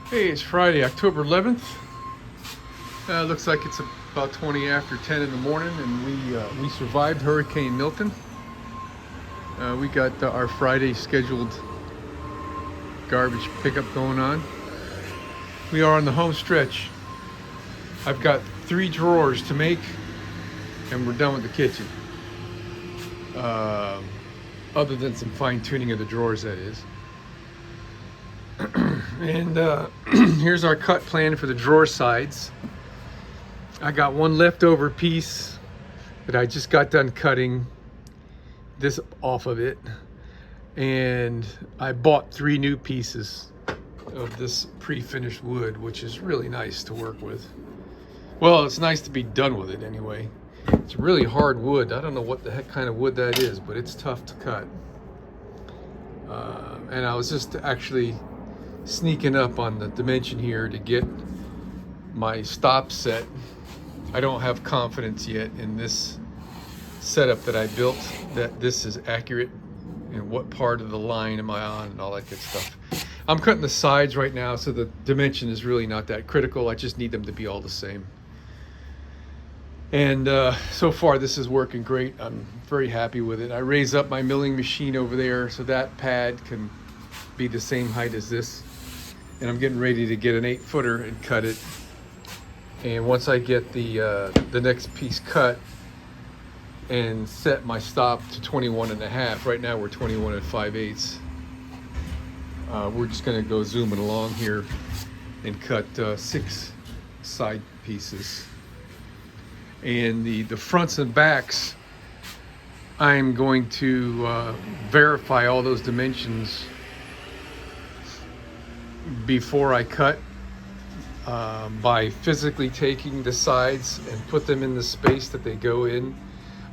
Hey, it's Friday, October 11th. Looks like it's about 20 after 10 in the morning, and we survived Hurricane Milton. We got our Friday scheduled garbage pickup going on. We are on the home stretch. I've got 3 drawers to make, and we're done with the kitchen. Other than some fine tuning of the drawers, that is. And here's our cut plan for the drawer sides. I got one leftover piece that I just got done cutting this off of it, and I bought 3 new pieces of this pre-finished wood, which is really nice to work with. Well, it's nice to be done with it anyway. It's really hard wood. I don't know what the heck kind of wood that is, but it's tough to cut. And I was just actually sneaking up on the dimension here to get my stop set. I don't have confidence yet in this setup that I built that this is accurate and what part of the line am I on and all that good stuff. I'm cutting the sides right now, so the dimension is really not that critical. I just need them to be all the same. And so far this is working great. I'm very happy with it. I raise up my milling machine over there so that pad can be the same height as this. And I'm getting ready to get an 8-footer and cut it. And once I get the next piece cut and set my stop to 21.5, right now we're 21 5/8. We're just gonna go zooming along here and cut 6 side pieces. And the fronts and backs, I'm going to verify all those dimensions before I cut by physically taking the sides and put them in the space that they go in,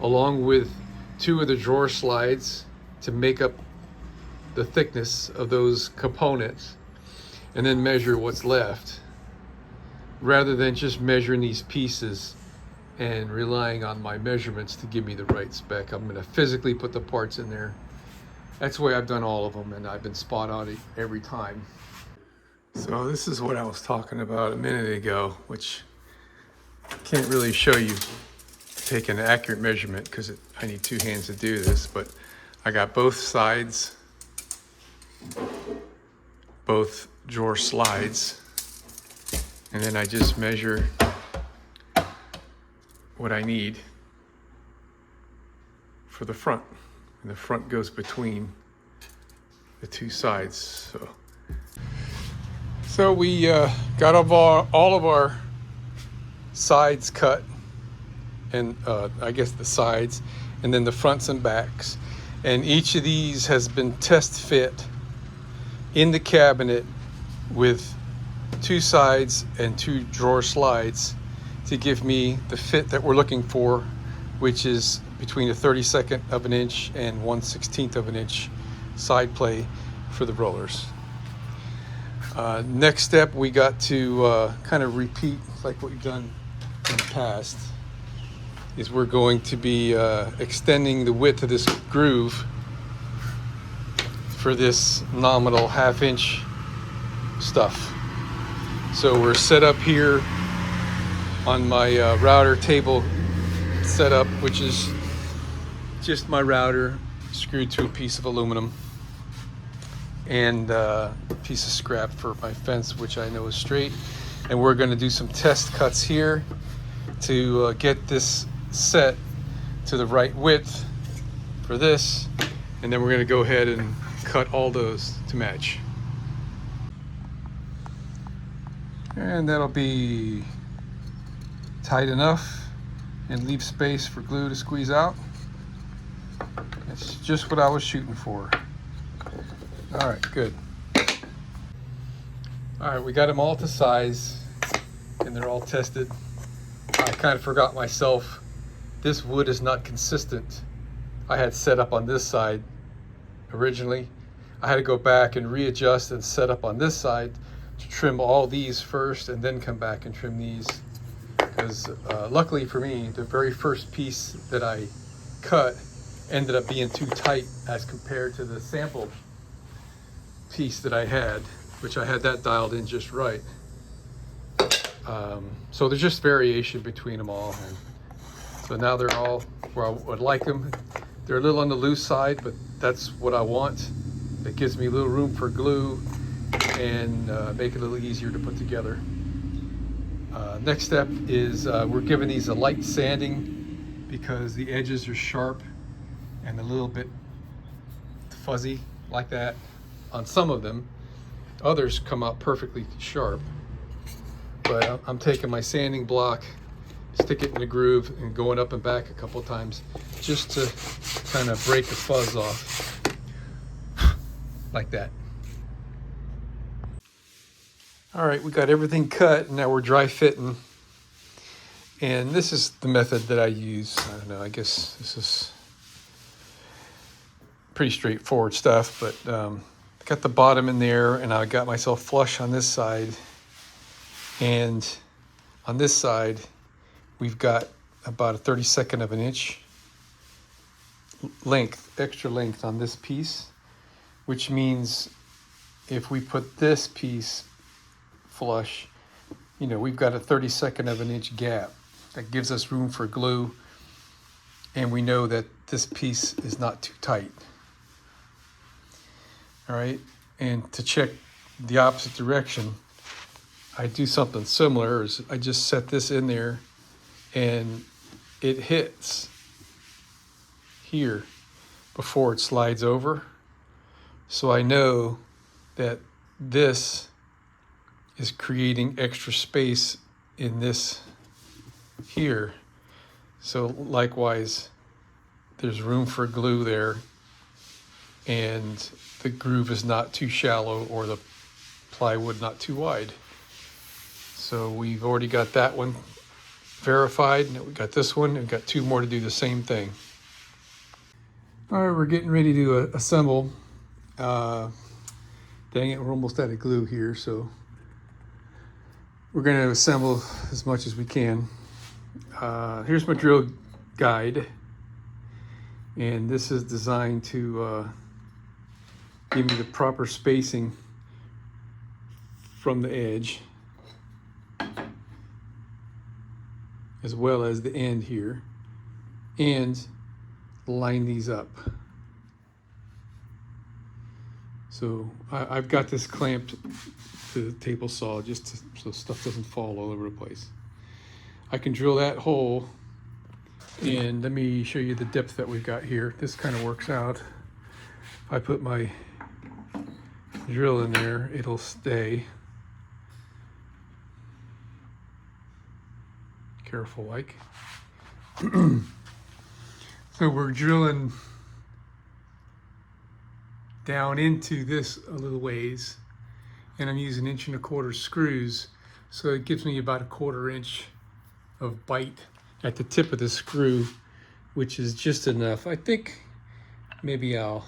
along with 2 of the drawer slides to make up the thickness of those components, and then measure what's left, rather than just measuring these pieces and relying on my measurements to give me the right spec. I'm going to physically put the parts in there. That's the way I've done all of them, and I've been spot on every time. So this is what I was talking about a minute ago, which I can't really show you take an accurate measurement because I need 2 hands to do this, but I got both sides, both drawer slides, and then I just measure what I need for the front, and the front goes between the 2 sides. So we got all of our sides cut, and I guess the sides, and then the fronts and backs, and each of these has been test fit in the cabinet with 2 sides and 2 drawer slides to give me the fit that we're looking for, which is between a 32nd of an inch and 1/16 of an inch side play for the rollers. Next step, we got to kind of repeat like what we've done in the past, is we're going to be extending the width of this groove for this nominal 1/2 inch stuff. So we're set up here on my router table setup, which is just my router screwed to a piece of aluminum and a piece of scrap for my fence, which I know is straight. And we're going to do some test cuts here to get this set to the right width for this, and then we're going to go ahead and cut all those to match. And that'll be tight enough and leave space for glue to squeeze out. That's just what I was shooting for. All right, good. All right, we got them all to size and they're all tested. I kind of forgot myself. This wood is not consistent. I had set up on this side originally. I had to go back and readjust and set up on this side to trim all these first and then come back and trim these. Because luckily for me, the very first piece that I cut ended up being too tight as compared to the sample piece that I had. which I had that dialed in just right. So there's just variation between them all. And so now they're all where I would like them. They're a little on the loose side, but that's what I want. It gives me a little room for glue and make it a little easier to put together. Next step is we're giving these a light sanding because the edges are sharp and a little bit fuzzy like that on some of them. Others come out perfectly sharp. But I'm taking my sanding block, stick it in the groove and going up and back a couple times just to kind of break the fuzz off like that. All right, we got everything cut and now we're dry fitting. And this is the method that I use. I don't know, I guess this is pretty straightforward stuff, but got the bottom in there and I got myself flush on this side. And on this side, we've got about a 32nd of an inch length, extra length on this piece, which means if we put this piece flush, you know, we've got a 32nd of an inch gap. That gives us room for glue, and we know that this piece is not too tight. All right, and to check the opposite direction, I do something similar. Is I just set this in there and it hits here before it slides over. So I know that this is creating extra space in this here. So likewise, there's room for glue there and the groove is not too shallow or the plywood not too wide. So we've already got that one verified. And we got this one. We've got two more to do the same thing. All right, we're getting ready to assemble. Dang it, we're almost out of glue here. So we're going to assemble as much as we can. Here's my drill guide. And this is designed to give me the proper spacing from the edge, as well as the end here, and line these up. So I've got this clamped to the table saw just so stuff doesn't fall all over the place. I can drill that hole, and let me show you the depth that we've got here. This kind of works out. If I put my drill in there, it'll stay. Careful like. So we're drilling down into this a little ways, and I'm using 1¼ inch screws, so it gives me about a 1/4 inch of bite at the tip of the screw, which is just enough. I think maybe I'll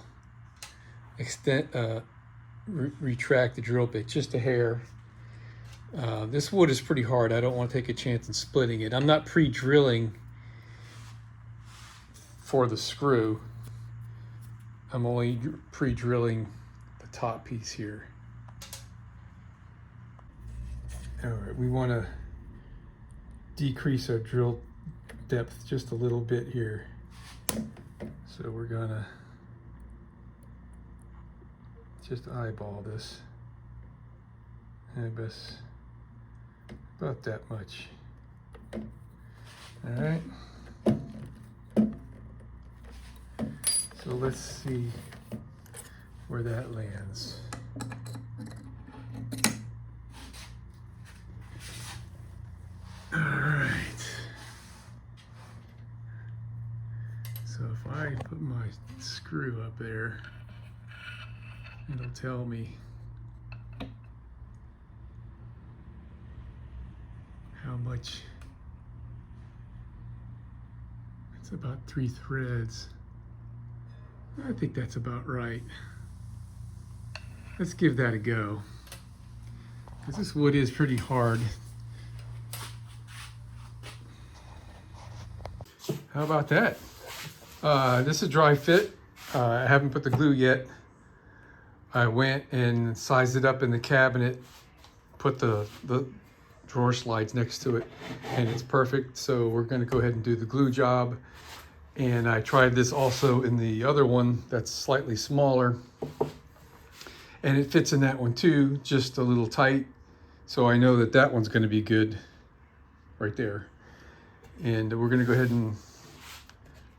extend, retract the drill bit just a hair. This wood is pretty hard. I don't want to take a chance in splitting it. I'm not pre-drilling for the screw. I'm only pre-drilling the top piece here. All right, we want to decrease our drill depth just a little bit here. So we're gonna just eyeball this. And about that much. All right. So let's see where that lands. All right. So if I put my screw up there, it'll tell me how much. It's about 3 threads. I think that's about right. Let's give that a go, because this wood is pretty hard. How about that? This is a dry fit. I haven't put the glue yet. I went and sized it up in the cabinet, put the drawer slides next to it, and it's perfect. So we're going to go ahead and do the glue job. And I tried this also in the other one that's slightly smaller, and it fits in that one too, just a little tight. So I know that that one's going to be good right there. And we're going to go ahead and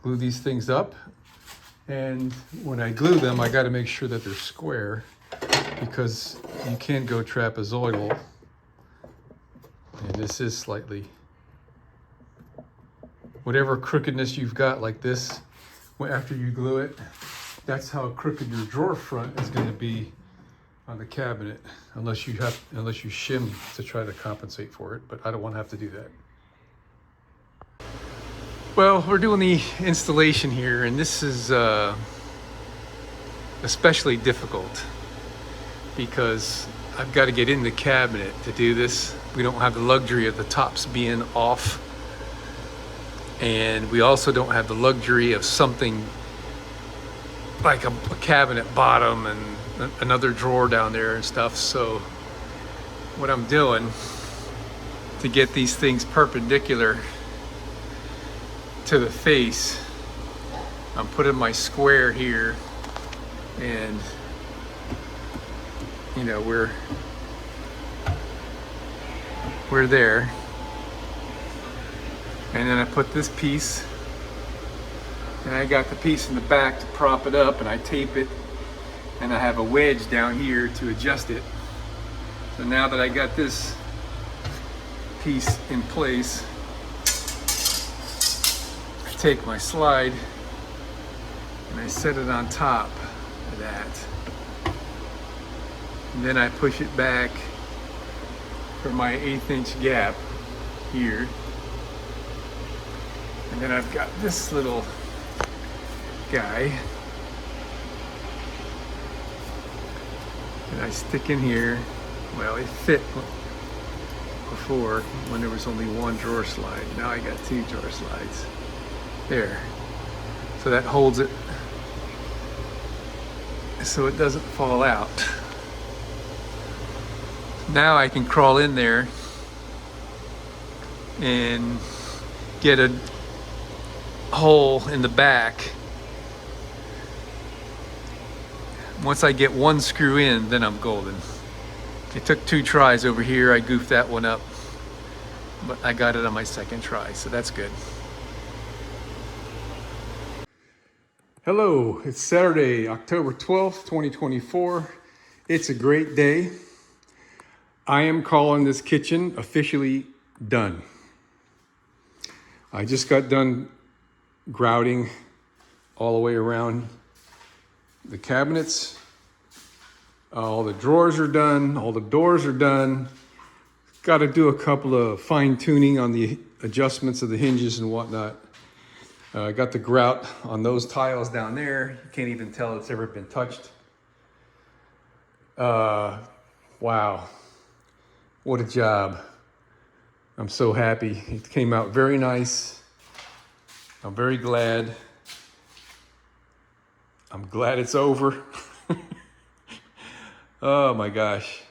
glue these things up. And when I glue them, I got to make sure that they're square, because you can go trapezoidal. And this is slightly, whatever crookedness you've got like this, after you glue it, that's how crooked your drawer front is going to be on the cabinet, unless you shim to try to compensate for it. But I don't want to have to do that. Well, we're doing the installation here, and this is especially difficult because I've got to get in the cabinet to do this. We don't have the luxury of the tops being off, and we also don't have the luxury of something like a cabinet bottom and another drawer down there and stuff. So what I'm doing to get these things perpendicular to the face, I'm putting my square here, and you know, we're there. And then I put this piece, and I got the piece in the back to prop it up, and I tape it, and I have a wedge down here to adjust it. So now that I got this piece in place, I take my slide and I set it on top of that. And then I push it back for my 1/8 inch gap here. And then I've got this little guy that I stick in here. Well, it fit before when there was only one drawer slide. Now I got 2 drawer slides. There. So that holds it so it doesn't fall out. Now I can crawl in there and get a hole in the back. Once I get one screw in, then I'm golden. It took 2 tries over here. I goofed that one up, but I got it on my 2nd try, so that's good. Hello, it's Saturday, October 12th, 2024. It's a great day. I am calling this kitchen officially done. I just got done grouting all the way around the cabinets. All the drawers are done, all the doors are done. Got to do a couple of fine tuning on the adjustments of the hinges and whatnot. I got the grout on those tiles down there. You can't even tell it's ever been touched. Wow, what a job. I'm so happy. It came out very nice. I'm very glad. I'm glad it's over. Oh my gosh.